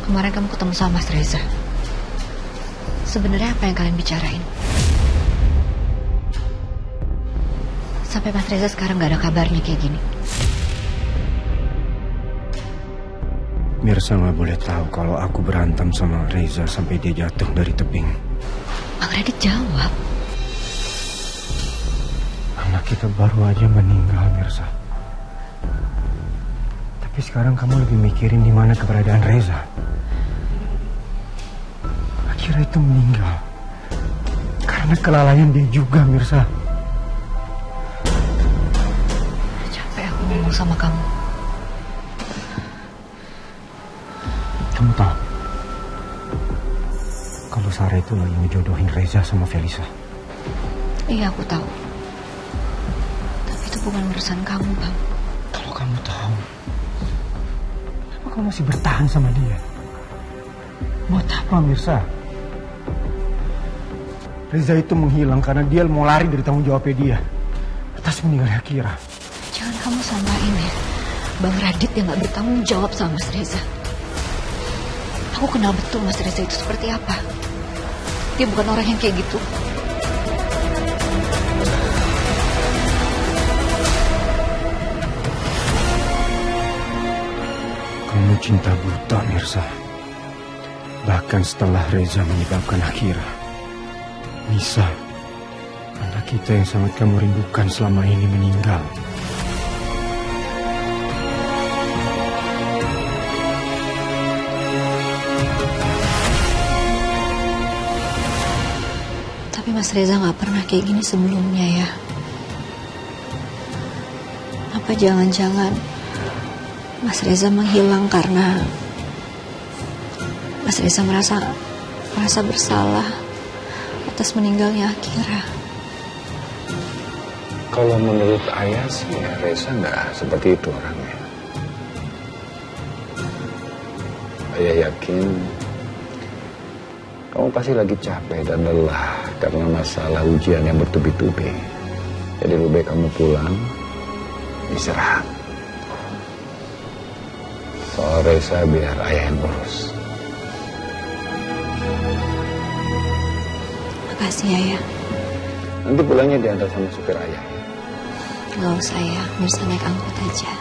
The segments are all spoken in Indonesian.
Kemarin kamu ketemu sama Mas Reza. Sebenarnya apa yang kalian bicarain? Sampai Mas Reza sekarang gak ada kabarnya kayak gini. Mirsa gak boleh tahu kalau aku berantem sama Reza sampai dia jatuh dari tebing. Bang Radit jawab. Anak kita baru aja meninggal, Mirsa. Tapi sekarang kamu lebih mikirin di mana keberadaan Reza. Akira itu meninggal karena kelalaian dia juga, Mirsa. Capek aku ngomong sama kamu. Kamu tahu kalau Sarah itu lagi ngejodohin Reza sama Felisa? Iya, aku tahu. Tapi itu bukan urusan kamu, Bang. Kalau kamu tahu, kenapa kamu masih bertahan sama dia? Buat apa, Mirsa? Reza itu menghilang karena dia mau lari dari tanggung jawabnya dia atas meninggalnya Akira. Jangan kamu samain ya Bang Radit yang gak bertanggung jawab sama Mas Reza. Aku kenal betul Mas Reza itu seperti apa. Dia bukan orang yang kayak gitu. Kamu cinta buta, Mirsa. Bahkan setelah Reza menyebabkan Akira. Bisa, anak kita yang sangat kamu rindukan selama ini meninggal. Tapi Mas Reza gak pernah kayak gini sebelumnya ya. Apa jangan-jangan Mas Reza menghilang karena Mas Reza merasa bersalah atas meninggalnya Akira. Kalau menurut ayah sih ya Reza nggak seperti itu orangnya. Ayah yakin kamu pasti lagi capek dan lelah karena masalah ujian yang bertubi-tubi. Jadi lebih baik kamu pulang, istirahat. Soal Reza biar ayah yang urus. Makasih Ayah. Nanti pulangnya diantar sama supir ayah. Gak usah ya, bisa naik angkot aja.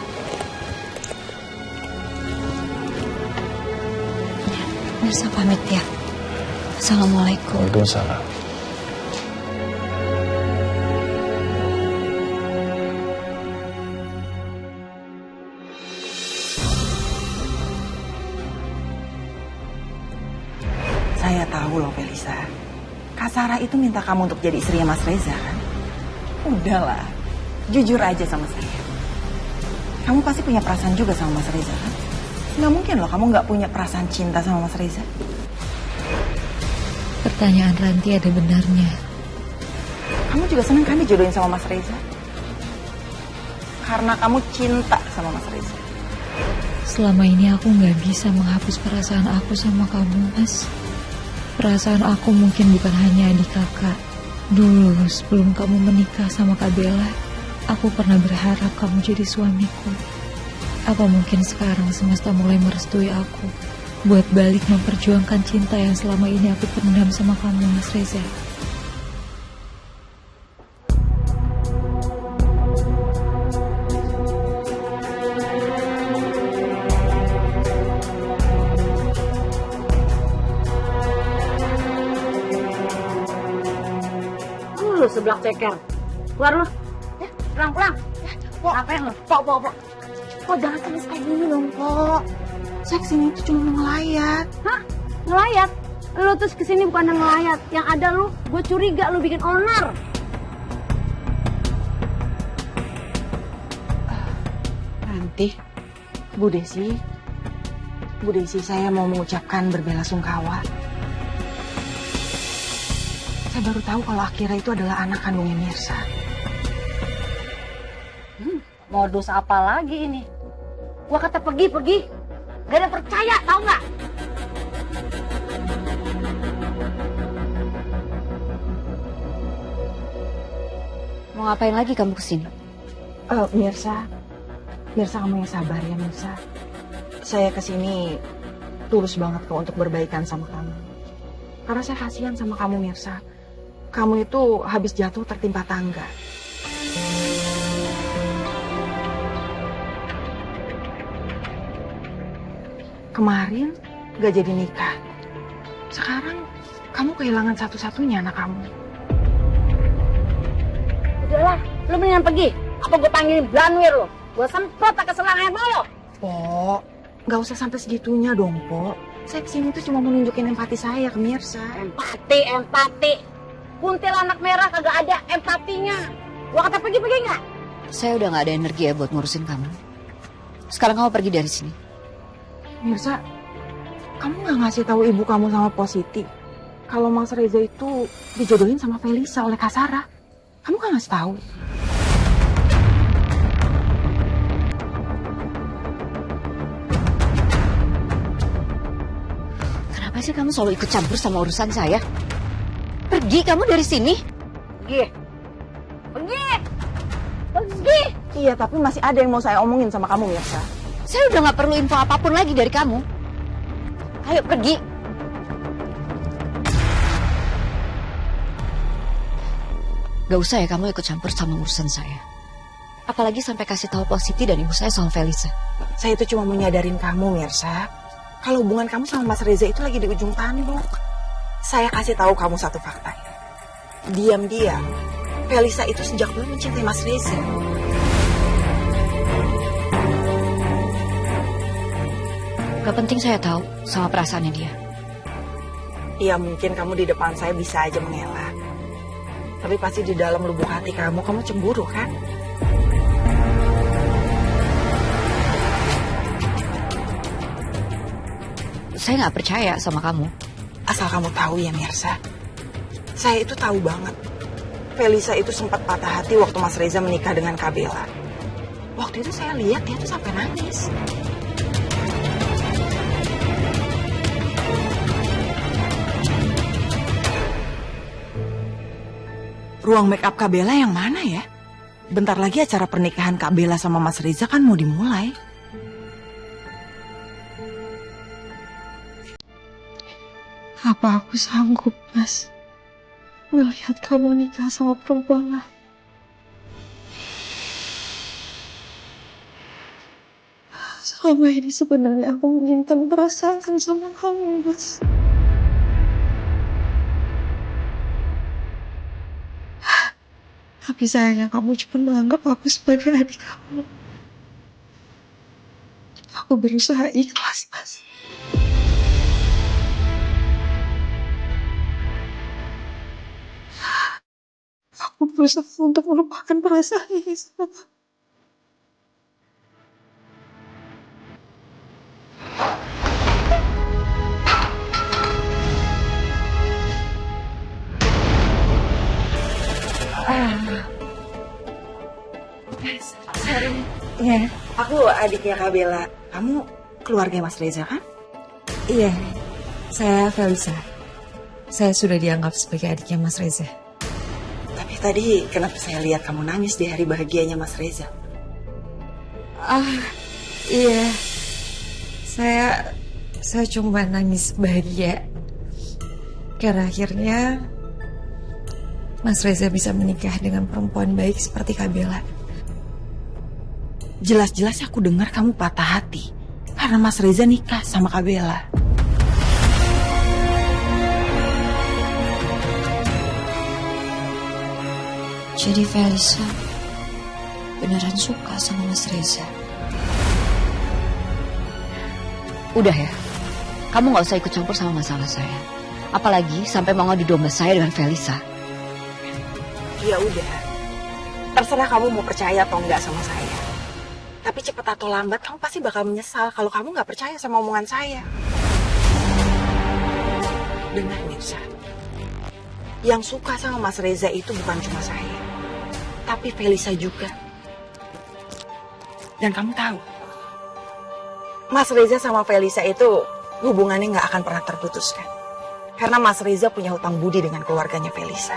Ya, Mirsa pamit ya. Assalamualaikum. Waalaikumsalam. Saya tahu loh Felisa. Kak Sarah itu minta kamu untuk jadi istrinya Mas Reza kan? Udahlah, jujur aja sama saya. Kamu pasti punya perasaan juga sama Mas Reza kan? Nggak mungkin loh kamu nggak punya perasaan cinta sama Mas Reza. Pertanyaan Ranti ada benarnya. Kamu juga seneng kan dijodohin sama Mas Reza? Karena kamu cinta sama Mas Reza. Selama ini aku gak bisa menghapus perasaan aku sama kamu, Mas. Perasaan aku mungkin bukan hanya adik kakak. Dulu sebelum kamu menikah sama Kak Bella, aku pernah berharap kamu jadi suamiku. Apa mungkin sekarang semesta mulai merestui aku buat balik memperjuangkan cinta yang selama ini aku pendam sama kamu, Mas Reza? Lu sebelah ceker. Keluar lu. Ya, pulang. Ya, Pok, ngapain lu? Pok, jangan terus kayak gini dong, Pok. Saya kesini itu cuma mau ngelayat. Hah? Ngelayat? Lu terus kesini bukan ngelayat. Yang ada lu, gue curiga lu bikin onar. Nanti, Bu Desi, saya mau mengucapkan berbelasungkawa. Saya baru tahu kalau Akira itu adalah anak kandungnya Mirsa. Modus apa lagi ini? Gua kata pergi. Gak ada percaya, tau gak? Mau ngapain lagi kamu kesini? Mirsa kamu yang sabar ya Mirsa. Saya kesini tulus banget kok untuk berbaikan sama kamu. Karena saya kasihan sama kamu, Mirsa. Kamu itu habis jatuh tertimpa tangga. Kemarin gak jadi nikah. Sekarang kamu kehilangan satu-satunya anak kamu. Udahlah, lu mendingan pergi. Apa gue panggilin Branwir lo? Gue semprot pakai selang air lo. Pok, gak usah sampai segitunya dong, Pok. Saya kesini tuh cuma mau nunjukin empati saya ke Mirsa. Empati. Kuntilanak merah kagak ada empatinya. Gua kata pergi-pergi nggak? Saya udah gak ada energi ya buat ngurusin kamu. Sekarang kamu pergi dari sini. Mirsa, kamu gak ngasih tahu ibu kamu sama Positi kalau Mas Reza itu dijodohin sama Felisa oleh Kak Sarah? Kamu gak ngasih tahu? Kenapa sih kamu selalu ikut campur sama urusan saya? Pergi kamu dari sini. Pergi. Iya, tapi masih ada yang mau saya omongin sama kamu, Mirsa. Saya udah gak perlu info apapun lagi dari kamu. Ayo pergi. Gak usah ya kamu ikut campur sama urusan saya. Apalagi sampai kasih tahu Positi dan ibu saya soal Felisa. Saya itu cuma mau nyadarin kamu, Mirsa. Kalau hubungan kamu sama Mas Reza itu lagi di ujung tanduk. Saya kasih tahu kamu satu fakta. Diam-diam, Felisa itu sejak dulu mencintai Mas Reza. Gak penting saya tahu sama perasaannya dia. Ya mungkin kamu di depan saya bisa aja mengelak. Tapi pasti di dalam lubuk hati kamu cemburu kan? Saya gak percaya sama kamu. Asal kamu tahu ya Mirsa, saya itu tahu banget. Felisa itu sempat patah hati waktu Mas Reza menikah dengan Kak Bella. Waktu itu saya lihat dia tuh sampai nangis. Ruang make up Kak Bella yang mana ya? Bentar lagi acara pernikahan Kak Bella sama Mas Reza kan mau dimulai. Apa aku sanggup, Mas, melihat kamu nikah sama perempuan lain? Selama ini sebenarnya aku menyimpan perasaan sama kamu, Mas. Tapi sayangnya kamu cuma menganggap aku sebagai adik kamu. Aku berusaha ikhlas, Mas. Aku berusaha untuk melupakan perasaan ini sama kamu. Iya, aku adiknya Kak Bella. Kamu keluarga Mas Reza kan? Iya, saya Felisa. Saya sudah dianggap sebagai adiknya Mas Reza. Tapi tadi kenapa saya lihat kamu nangis di hari bahagianya Mas Reza? Iya. Saya cuma nangis bahagia. Karena akhirnya Mas Reza bisa menikah dengan perempuan baik seperti Kak Bella. Jelas-jelas aku dengar kamu patah hati karena Mas Reza nikah sama Kak Bella. Jadi Felisa beneran suka sama Mas Reza. Udah ya, kamu gak usah ikut campur sama masalah saya. Apalagi sampai mau ngadu domba saya dengan Felisa. Ya udah, terserah kamu mau percaya atau enggak sama saya. Tapi cepat atau lambat kamu pasti bakal menyesal kalau kamu gak percaya sama omongan saya. Dengar Mirsa, yang suka sama Mas Reza itu bukan cuma saya, tapi Felisa juga. Dan kamu tahu, Mas Reza sama Felisa itu hubungannya gak akan pernah terputuskan. Karena Mas Reza punya hutang budi dengan keluarganya Felisa.